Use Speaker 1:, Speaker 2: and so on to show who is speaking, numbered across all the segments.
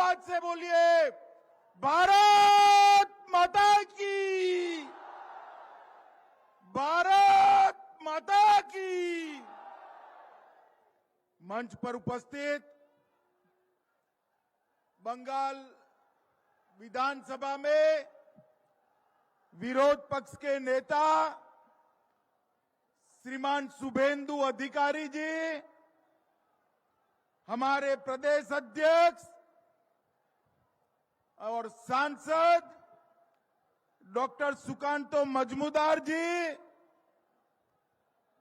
Speaker 1: आवाज से बोलिए भारत माता की, भारत माता की। मंच पर उपस्थित बंगाल विधानसभा में विरोध पक्ष के नेता श्रीमान शुभेंदु अधिकारी जी, हमारे प्रदेश अध्यक्ष और सांसद डॉक्टर सुकांतो मजमूदार जी,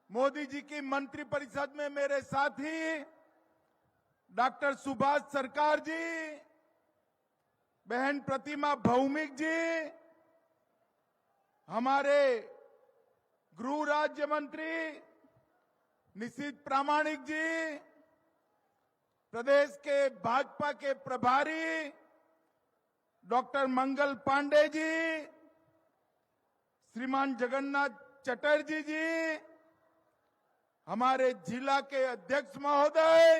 Speaker 1: मोदी जी की मंत्रिपरिषद में मेरे साथी डॉक्टर सुभाष सरकार जी, बहन प्रतिमा भौमिक जी, हमारे गृह राज्य मंत्री निशित प्रामाणिक जी, प्रदेश के भाजपा के प्रभारी डॉक्टर मंगल पांडे जी, श्रीमान जगन्नाथ चटर्जी जी, हमारे जिला के अध्यक्ष महोदय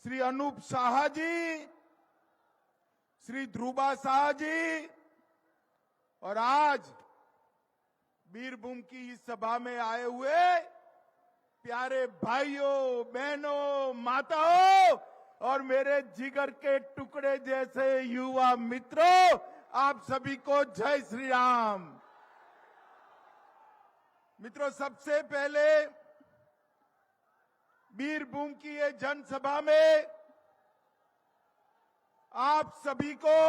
Speaker 1: श्री अनूप शाह जी, श्री ध्रुवा शाह जी, और आज बीरभूम की इस सभा में आए हुए प्यारे भाइयों, बहनों, माताओं और मेरे जिगर के टुकड़े जैसे युवा मित्रों, आप सभी को जय श्री राम। मित्रों, सबसे पहले बीरभूम की ये जनसभा में आप सभी को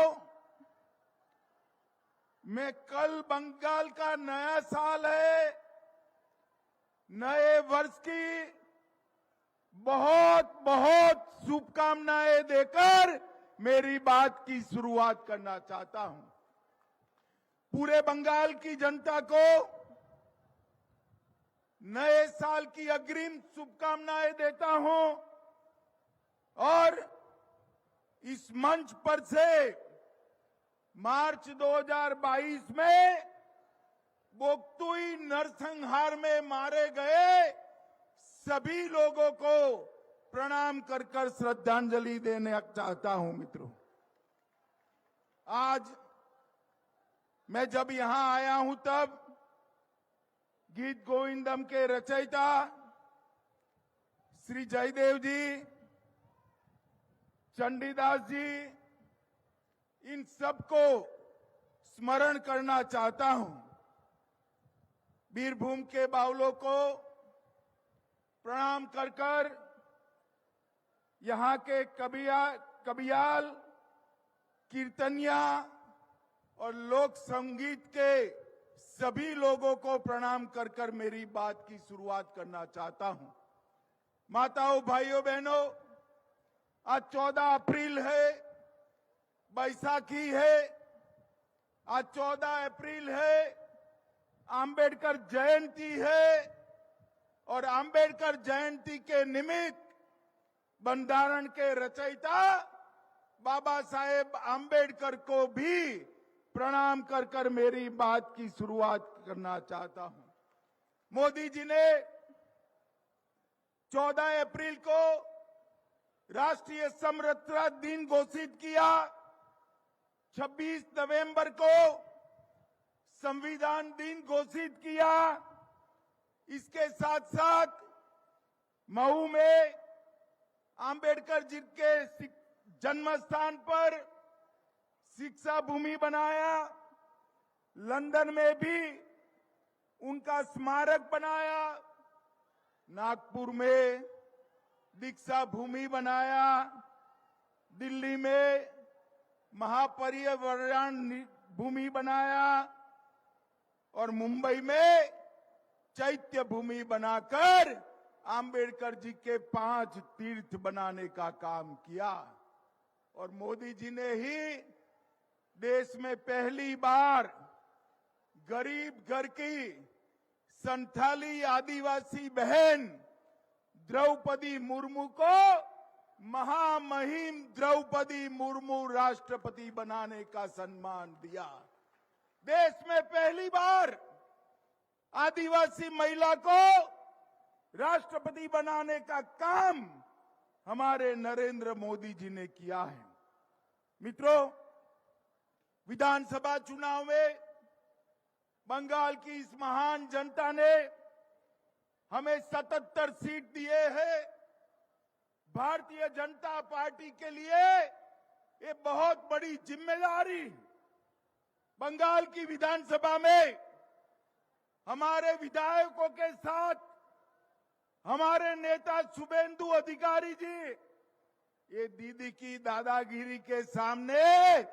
Speaker 1: मैं कल बंगाल का नया साल है, नए वर्ष की बहुत बहुत शुभकामनाएं देकर मेरी बात की शुरुआत करना चाहता हूं। पूरे बंगाल की जनता को नए साल की अग्रिम शुभकामनाएं देता हूं और इस मंच पर से मार्च 2022 में बोक्तुई नरसंहार में मारे गए सभी लोगों को प्रणाम कर कर श्रद्धांजलि देने चाहता हूं। मित्रों, आज मैं जब यहां आया हूं तब गीत गोविंदम के रचयिता श्री जयदेव जी, चंडीदास जी, इन सबको स्मरण करना चाहता हूं। बीरभूम के बाउलों को प्रणाम कर कर यहां के कबियाल, कीर्तनिया और लोक संगीत के सभी लोगों को प्रणाम कर कर मेरी बात की शुरुआत करना चाहता हूं। माताओं, भाइयों, बहनों, आज 14 अप्रैल है, बैसाखी है। आज 14 अप्रैल है, आंबेडकर जयंती है और आंबेडकर जयंती के निमित्त बंधारण के रचयिता बाबा साहेब आंबेडकर को भी प्रणाम कर कर मेरी बात की शुरुआत करना चाहता हूं। मोदी जी ने 14 अप्रैल को राष्ट्रीय समरसता दिन घोषित किया। 26 नवंबर को संविधान दिन घोषित किया। इसके साथ साथ मऊ में आंबेडकर जी के जन्म स्थान पर शिक्षा भूमि बनाया। लंदन में भी उनका स्मारक बनाया। नागपुर में दीक्षा भूमि बनाया। दिल्ली में महापरिनिर्वाण भूमि बनाया और मुंबई में चैत्य भूमि बनाकर आंबेडकर जी के 5 तीर्थ बनाने का काम किया। और मोदी जी ने ही देश में पहली बार गरीब घर की संथाली आदिवासी बहन द्रौपदी मुर्मू को महामहिम द्रौपदी मुर्मू राष्ट्रपति बनाने का सम्मान दिया। देश में पहली बार आदिवासी महिला को राष्ट्रपति बनाने का काम हमारे नरेंद्र मोदी जी ने किया है। मित्रों, विधानसभा चुनाव में बंगाल की इस महान जनता ने हमें 77 सीट दिए हैं। भारतीय जनता पार्टी के लिए ये बहुत बड़ी जिम्मेदारी। बंगाल की विधानसभा में हमारे विधायकों के साथ हमारे नेता शुभेंदु अधिकारी जी ये दीदी की दादागिरी के सामने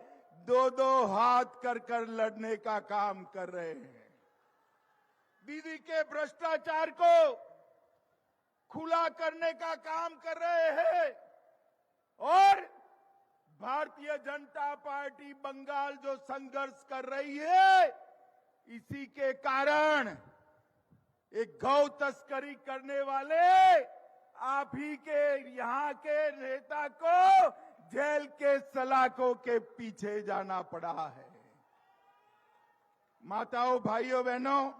Speaker 1: दो दो हाथ कर लड़ने का काम कर रहे हैं। दीदी के भ्रष्टाचार को खुला करने का काम कर रहे हैं और भारतीय जनता पार्टी बंगाल जो संघर्ष कर रही है, इसी के कारण एक गौ तस्करी करने वाले आप ही के यहाँ के नेता को जेल के सलाखों के पीछे जाना पड़ा है। माताओं, भाइयों, बहनों,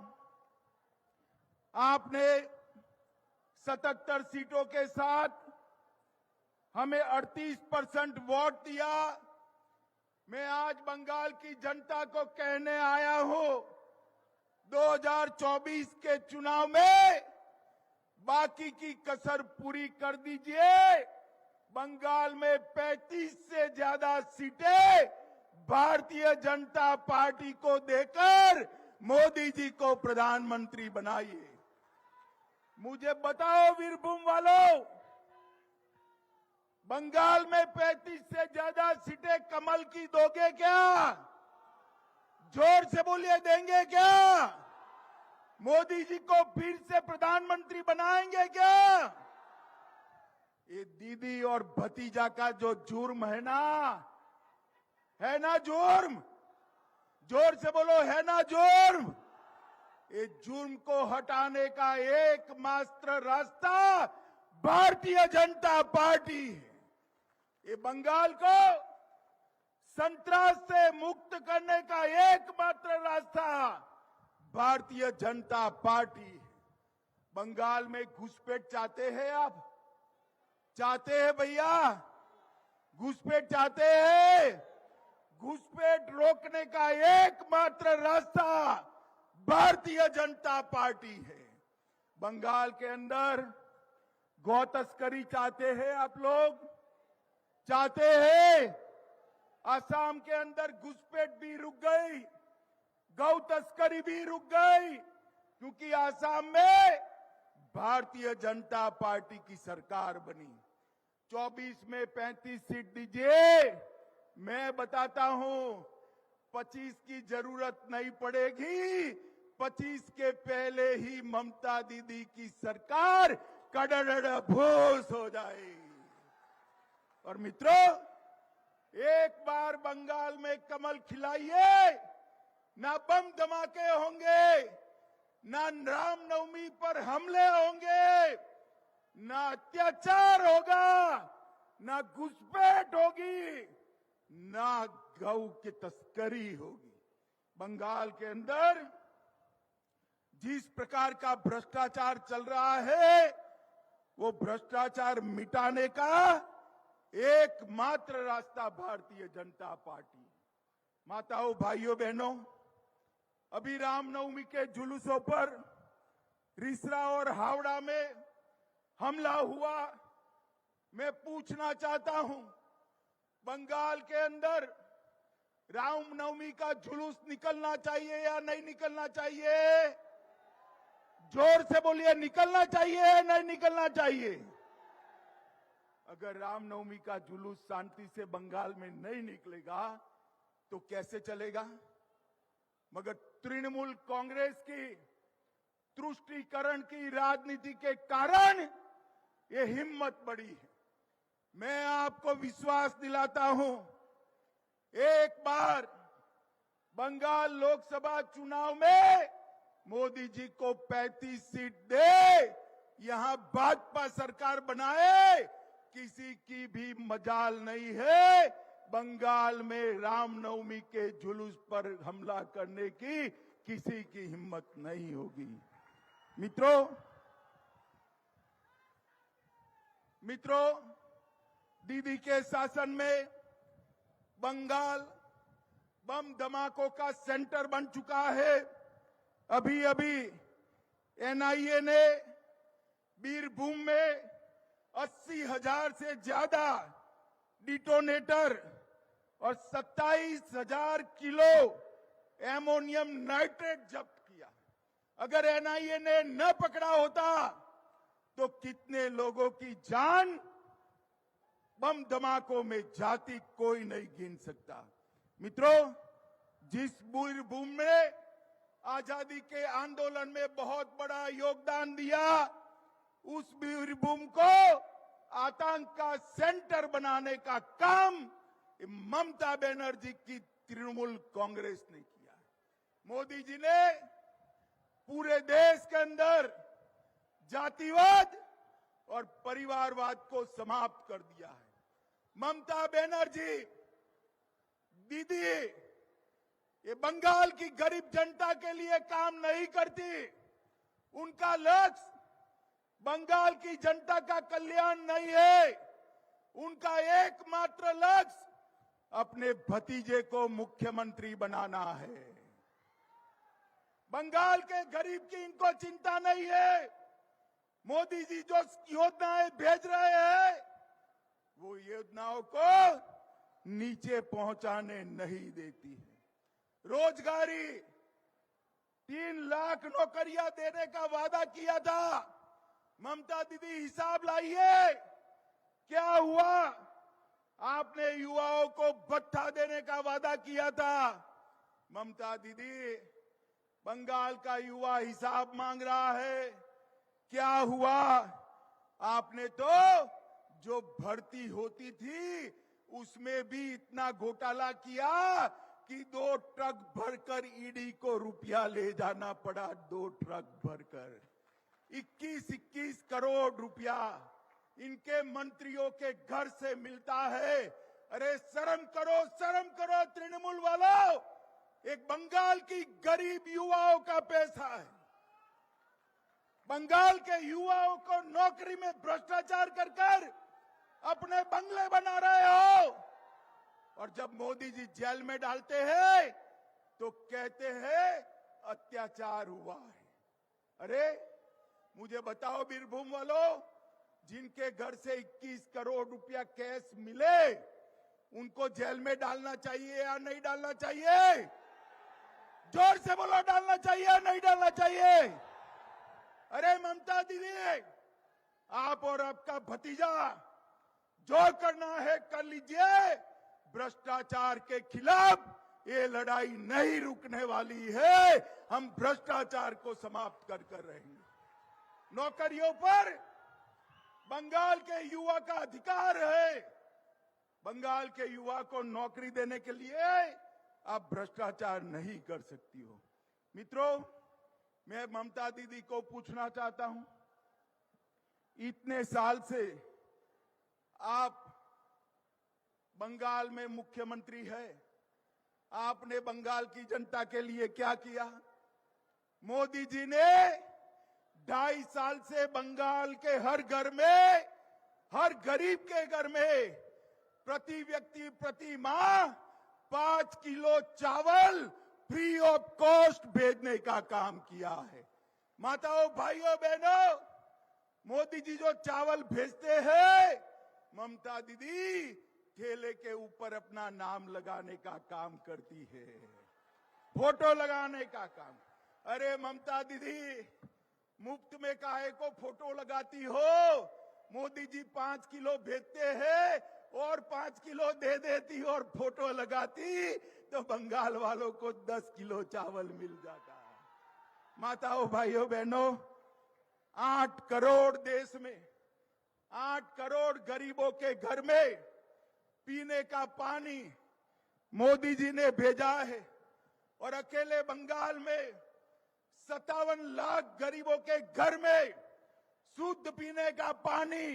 Speaker 1: आपने 77 सीटों के साथ हमें 38% वोट दिया। मैं आज बंगाल की जनता को कहने आया हूं, 2024 के चुनाव में बाकी की कसर पूरी कर दीजिए। बंगाल में 35 से ज्यादा सीटें भारतीय जनता पार्टी को देकर मोदी जी को प्रधानमंत्री बनाइए। मुझे बताओ वीरभूम वालों, बंगाल में 35 से ज्यादा सीटें कमल की दोगे क्या? जोर से बोलिए, देंगे क्या? मोदी जी को फिर से प्रधानमंत्री बनाएंगे क्या? ये दीदी और भतीजा का जो जुर्म है ना जुर्म? जोर से बोलो, है ना जुर्म? ये जुर्म को हटाने का एकमात्र रास्ता भारतीय जनता पार्टी है। ये बंगाल को संतरास से मुक्त करने का एकमात्र रास्ता भारतीय जनता पार्टी है। बंगाल में घुसपैठ चाहते हैं आप? चाहते हैं भैया? घुसपैठ चाहते हैं? घुसपैठ रोकने का एकमात्र रास्ता भारतीय जनता पार्टी है। बंगाल के अंदर गौ तस्करी चाहते हैं आप लोग? चाहते हैं? असम के अंदर घुसपैठ भी रुक गई, गौ तस्करी भी रुक गई, क्योंकि असम में भारतीय जनता पार्टी की सरकार बनी। 24 में 35 सीट दीजिए, मैं बताता हूं 25 की जरूरत नहीं पड़ेगी। 25 के पहले ही ममता दीदी की सरकार कड़ड़ भूस हो जाएगी। और मित्रों, एक बार बंगाल में कमल खिलाइए, ना बम धमाके होंगे, ना रामनवमी पर हमले होंगे, ना अत्याचार होगा, ना घुसपैठ होगी, ना गौ की तस्करी होगी। बंगाल के अंदर जिस प्रकार का भ्रष्टाचार चल रहा है, वो भ्रष्टाचार मिटाने का एकमात्र रास्ता भारतीय जनता पार्टी। माताओं, भाइयों, बहनों, अभी रामनवमी के जुलूसों पर रिसरा और हावड़ा में हमला हुआ। मैं पूछना चाहता हूं, बंगाल के अंदर रामनवमी का जुलूस निकलना चाहिए या नहीं निकलना चाहिए? जोर से बोलिए, निकलना चाहिए या नहीं निकलना चाहिए? अगर रामनवमी का जुलूस शांति से बंगाल में नहीं निकलेगा तो कैसे चलेगा? मगर तृणमूल कांग्रेस की तुष्टीकरण की राजनीति के कारण ये हिम्मत बढ़ी है। मैं आपको विश्वास दिलाता हूं, एक बार बंगाल लोकसभा चुनाव में मोदी जी को 35 सीट दे, यहां भाजपा सरकार बनाए, किसी की भी मजाल नहीं है बंगाल में रामनवमी के जुलूस पर हमला करने की। किसी की हिम्मत नहीं होगी। मित्रों, दीदी के शासन में बंगाल बम धमाकों का सेंटर बन चुका है। अभी अभी एनआईए ने बीरभूम में 80,000 से ज्यादा डिटोनेटर और 27,000 किलो एमोनियम नाइट्रेट जब्त किया। अगर एनआईए ने न पकड़ा होता तो कितने लोगों की जान बम धमाकों में जाती कोई नहीं गिन सकता। मित्रों, जिस बीरभूम में आजादी के आंदोलन में बहुत बड़ा योगदान दिया, उस बीरभूम को आतंक का सेंटर बनाने का काम ममता बनर्जी की तृणमूल कांग्रेस ने किया। मोदी जी ने पूरे देश के अंदर जातिवाद और परिवारवाद को समाप्त कर दिया है। ममता बनर्जी दीदी ये बंगाल की गरीब जनता के लिए काम नहीं करती। उनका लक्ष्य बंगाल की जनता का कल्याण नहीं है। उनका एकमात्र लक्ष्य अपने भतीजे को मुख्यमंत्री बनाना है। बंगाल के गरीब की इनको चिंता नहीं है। मोदी जी जो योजनाएं भेज रहे हैं वो योजनाओं को नीचे पहुंचाने नहीं देती है। रोजगारी 3 लाख नौकरियां देने का वादा किया था। ममता दीदी हिसाब लाइए क्या हुआ। आपने युवाओं को भत्ता देने का वादा किया था। ममता दीदी बंगाल का युवा हिसाब मांग रहा है। क्या हुआ। आपने तो जो भर्ती होती थी उसमें भी इतना घोटाला किया कि 2 ट्रक भरकर ईडी को रुपया ले जाना पड़ा। 2 ट्रक भरकर 21-21 करोड़ रुपया इनके मंत्रियों के घर से मिलता है। अरे शर्म करो तृणमूल वालों। एक बंगाल की गरीब युवाओं का पैसा है। बंगाल के युवाओं को नौकरी में भ्रष्टाचार कर अपने बंगले बना रहे हो। और जब मोदी जी जेल में डालते हैं तो कहते हैं अत्याचार हुआ है। अरे मुझे बताओ बीरभूम वालों, जिनके घर से 21 करोड़ रुपया कैश मिले उनको जेल में डालना चाहिए या नहीं डालना चाहिए? जोर से बोलो, डालना चाहिए या नहीं डालना चाहिए? अरे ममता दीदी, आप और आपका भतीजा जो करना है कर लीजिए। भ्रष्टाचार के खिलाफ ये लड़ाई नहीं रुकने वाली है। हम भ्रष्टाचार को समाप्त कर रहेंगे। नौकरियों पर बंगाल के युवा का अधिकार है। बंगाल के युवा को नौकरी देने के लिए आप भ्रष्टाचार नहीं कर सकती हो। मित्रों, मैं ममता दीदी को पूछना चाहता हूं, इतने साल से आप बंगाल में मुख्यमंत्री है, आपने बंगाल की जनता के लिए क्या किया? मोदी जी ने 2.5 साल से बंगाल के हर घर में, हर गरीब के घर में प्रति व्यक्ति प्रति माह 5 किलो चावल फ्री ऑफ कॉस्ट भेजने का काम किया है। माताओं, भाइयों, बहनों, मोदी जी जो चावल भेजते हैं, ममता दीदी ठेले के ऊपर अपना नाम लगाने का काम करती है, फोटो लगाने का काम। अरे ममता दीदी, मुफ्त में काहे को फोटो लगाती हो? मोदी जी 5 किलो भेजते हैं और 5 किलो दे देती और फोटो लगाती तो बंगाल वालों को 10 किलो चावल मिल जाता। माताओं, भाइयों, बहनों, 8 करोड़ देश में 8 करोड़ गरीबों के घर में पीने का पानी मोदी जी ने भेजा है। और अकेले बंगाल में 57 लाख गरीबों के घर में शुद्ध पीने का पानी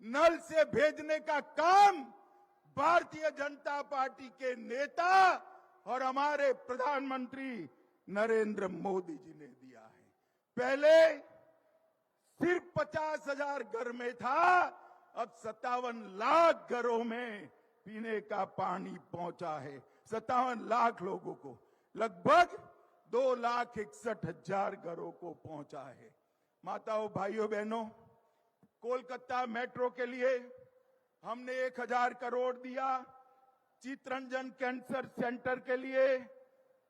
Speaker 1: नल से भेजने का काम भारतीय जनता पार्टी के नेता और हमारे प्रधानमंत्री नरेंद्र मोदी जी ने दिया है। पहले सिर्फ 50,000 घर में था, अब 57 लाख घरों में पीने का पानी पहुंचा है। 57 लाख लोगों को, लगभग 2,61,000 घरों को पहुंचा है। माताओं, भाइयों, बहनों, कोलकाता मेट्रो के लिए हमने 1,000 करोड़ दिया। चितरंजन कैंसर सेंटर के लिए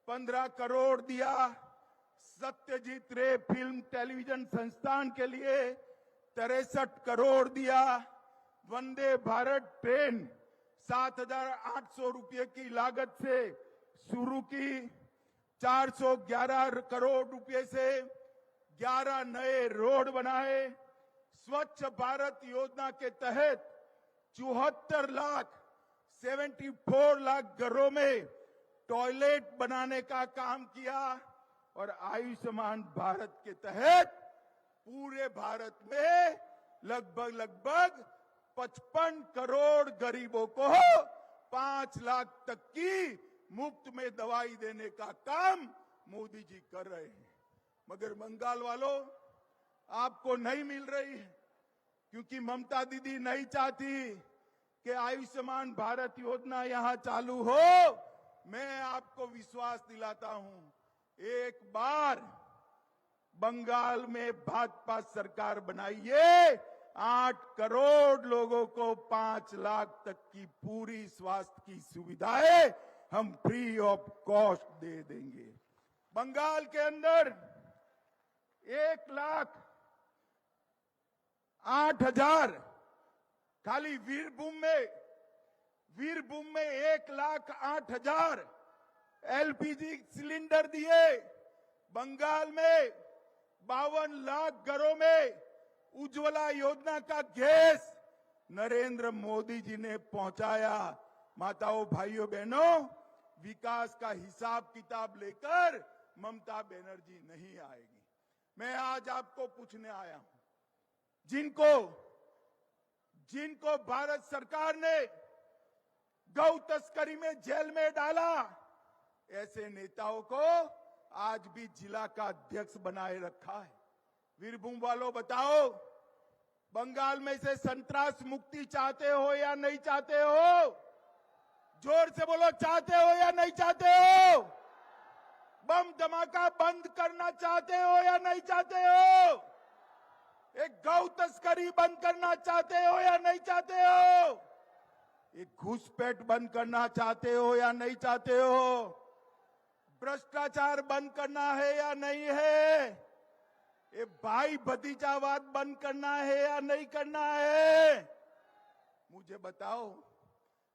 Speaker 1: 15 करोड़ दिया। सत्यजीत रे फिल्म टेलीविजन संस्थान के लिए 63 करोड़ दिया। वंदे भारत ट्रेन 7,800 रुपये की लागत से शुरू की। 411 करोड़ रुपए से 11 नए रोड बनाए। स्वच्छ भारत योजना के तहत 74 लाख घरों में टॉयलेट बनाने का काम किया। और आयुष्मान भारत के तहत पूरे भारत में लगभग 55 करोड़ गरीबों को 5 लाख तक की मुफ्त में दवाई देने का काम मोदी जी कर रहे हैं। मगर बंगाल वालों, आपको नहीं मिल रही है, क्योंकि ममता दीदी नहीं चाहती कि आयुष्मान भारत योजना यहां चालू हो। मैं आपको विश्वास दिलाता हूं, एक बार बंगाल में भाजपा सरकार बनाइए, 8 करोड़ लोगों को 5 लाख तक की पूरी स्वास्थ्य की सुविधाएं हम फ्री ऑफ कॉस्ट दे देंगे। बंगाल के अंदर 1,08,000, खाली वीरभूम में 1,08,000 एलपीजी सिलेंडर दिए। बंगाल में 52 लाख घरों में उज्ज्वला योजना का गैस नरेंद्र मोदी जी ने पहुंचाया। माताओं, भाइयों, बहनों, विकास का हिसाब किताब लेकर ममता बनर्जी नहीं आएगी। मैं आज आपको पूछने आया हूं, जिनको भारत सरकार ने गौ तस्करी में जेल में डाला, ऐसे नेताओं को आज भी जिला का अध्यक्ष बनाए रखा है। वीरभूम वालों, बताओ, बंगाल में से संतरास मुक्ति चाहते हो या नहीं चाहते हो? जोर से बोलो, चाहते हो या नहीं चाहते हो? बम धमाका बंद करना चाहते हो या नहीं चाहते हो? एक गौ तस्करी बंद करना चाहते हो या नहीं चाहते हो? एक घुसपैठ बंद करना चाहते हो या नहीं चाहते हो? भ्रष्टाचार बंद करना है या नहीं है? ये भाई भतीजावाद बंद करना है या नहीं करना है? मुझे बताओ,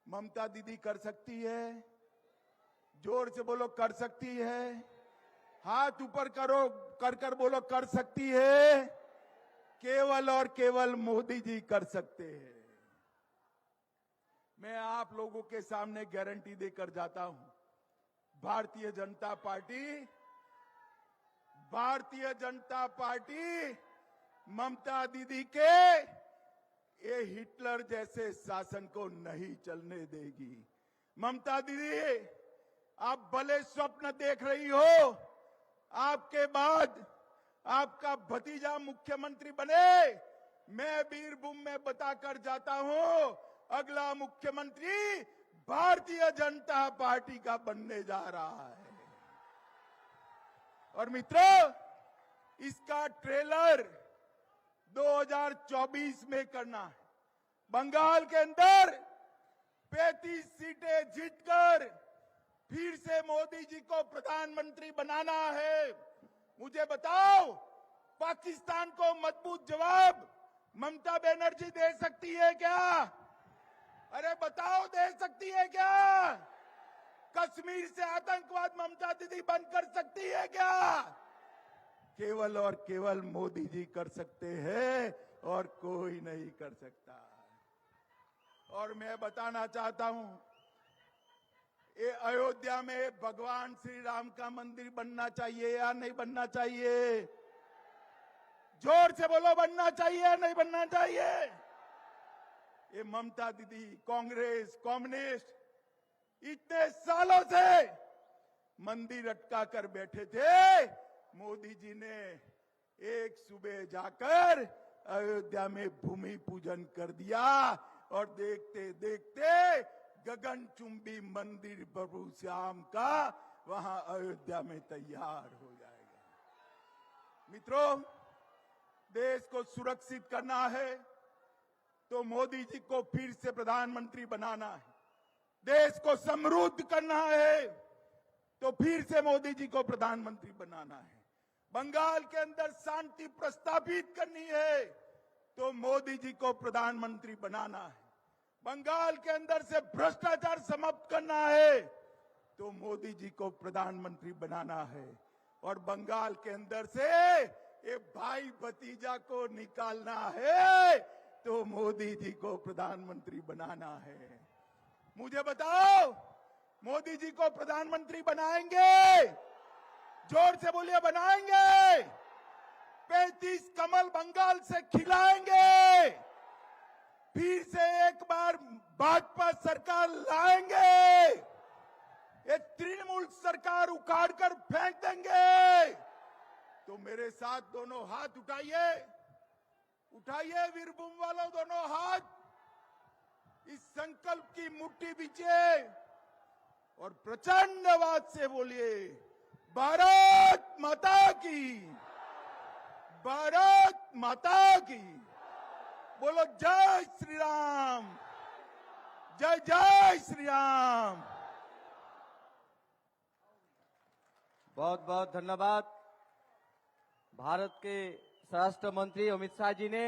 Speaker 1: ममता दीदी कर सकती है? जोर से बोलो, कर सकती है? हाथ ऊपर करो, कर बोलो, कर सकती है? केवल और केवल मोदी जी कर सकते हैं। मैं आप लोगों के सामने गारंटी देकर जाता हूं, भारतीय जनता पार्टी ममता दीदी के ये हिटलर जैसे शासन को नहीं चलने देगी। ममता दीदी, आप भले स्वप्न देख रही हो, आपके बाद आपका भतीजा मुख्यमंत्री बने। मैं बीरभूम में बताकर जाता हूं, अगला मुख्यमंत्री भारतीय जनता पार्टी का बनने जा रहा है। और मित्रों, इसका ट्रेलर 2024 में करना है। बंगाल के अंदर 35 सीटें जीतकर फिर से मोदी जी को प्रधानमंत्री बनाना है। मुझे बताओ, पाकिस्तान को मजबूत जवाब ममता बनर्जी दे सकती है क्या? अरे बताओ, दे सकती है क्या? कश्मीर से आतंकवाद ममता दीदी बंद कर सकती है क्या? केवल और केवल मोदी जी कर सकते हैं और कोई नहीं कर सकता। और मैं बताना चाहता हूं, ये अयोध्या में भगवान श्री राम का मंदिर बनना चाहिए या नहीं बनना चाहिए? जोर से बोलो, बनना चाहिए या नहीं बनना चाहिए? ये ममता दीदी, कांग्रेस, कम्युनिस्ट इतने सालों से मंदिर अटका कर बैठे थे। मोदी जी ने एक सुबह जाकर अयोध्या में भूमि पूजन कर दिया और देखते देखते गगनचुंबी मंदिर प्रभु श्याम का वहां अयोध्या में तैयार हो जाएगा। मित्रों, देश को सुरक्षित करना है तो मोदी जी को फिर से प्रधानमंत्री बनाना है। देश को समृद्ध करना है तो फिर से मोदी जी को प्रधानमंत्री बनाना है। बंगाल के अंदर शांति प्रस्तावित करनी है तो मोदी जी को प्रधानमंत्री बनाना है। बंगाल के अंदर से भ्रष्टाचार समाप्त करना है तो मोदी जी को प्रधानमंत्री बनाना है। और बंगाल के अंदर से ये भाई भतीजा को निकालना है तो मोदी जी को प्रधानमंत्री बनाना है। मुझे बताओ, मोदी जी को प्रधानमंत्री बनाएंगे? जोर से बोलिए, बनाएंगे? 35 कमल बंगाल से खिलाएंगे? फिर से एक बार भाजपा सरकार लाएंगे? ये तृणमूल सरकार उखाड़कर फेंक देंगे? तो मेरे साथ दोनों हाथ उठाइए, उठाइए वीरभूम वालों, दोनों हाथ इस संकल्प की मुट्ठी बीचे और प्रचंड आवाज से बोलिए, भारत माता की, भारत माता की। बोलो जय श्री राम, जय जय श्री राम।
Speaker 2: बहुत बहुत धन्यवाद। भारत के स्वराष्ट्र मंत्री अमित शाह जी ने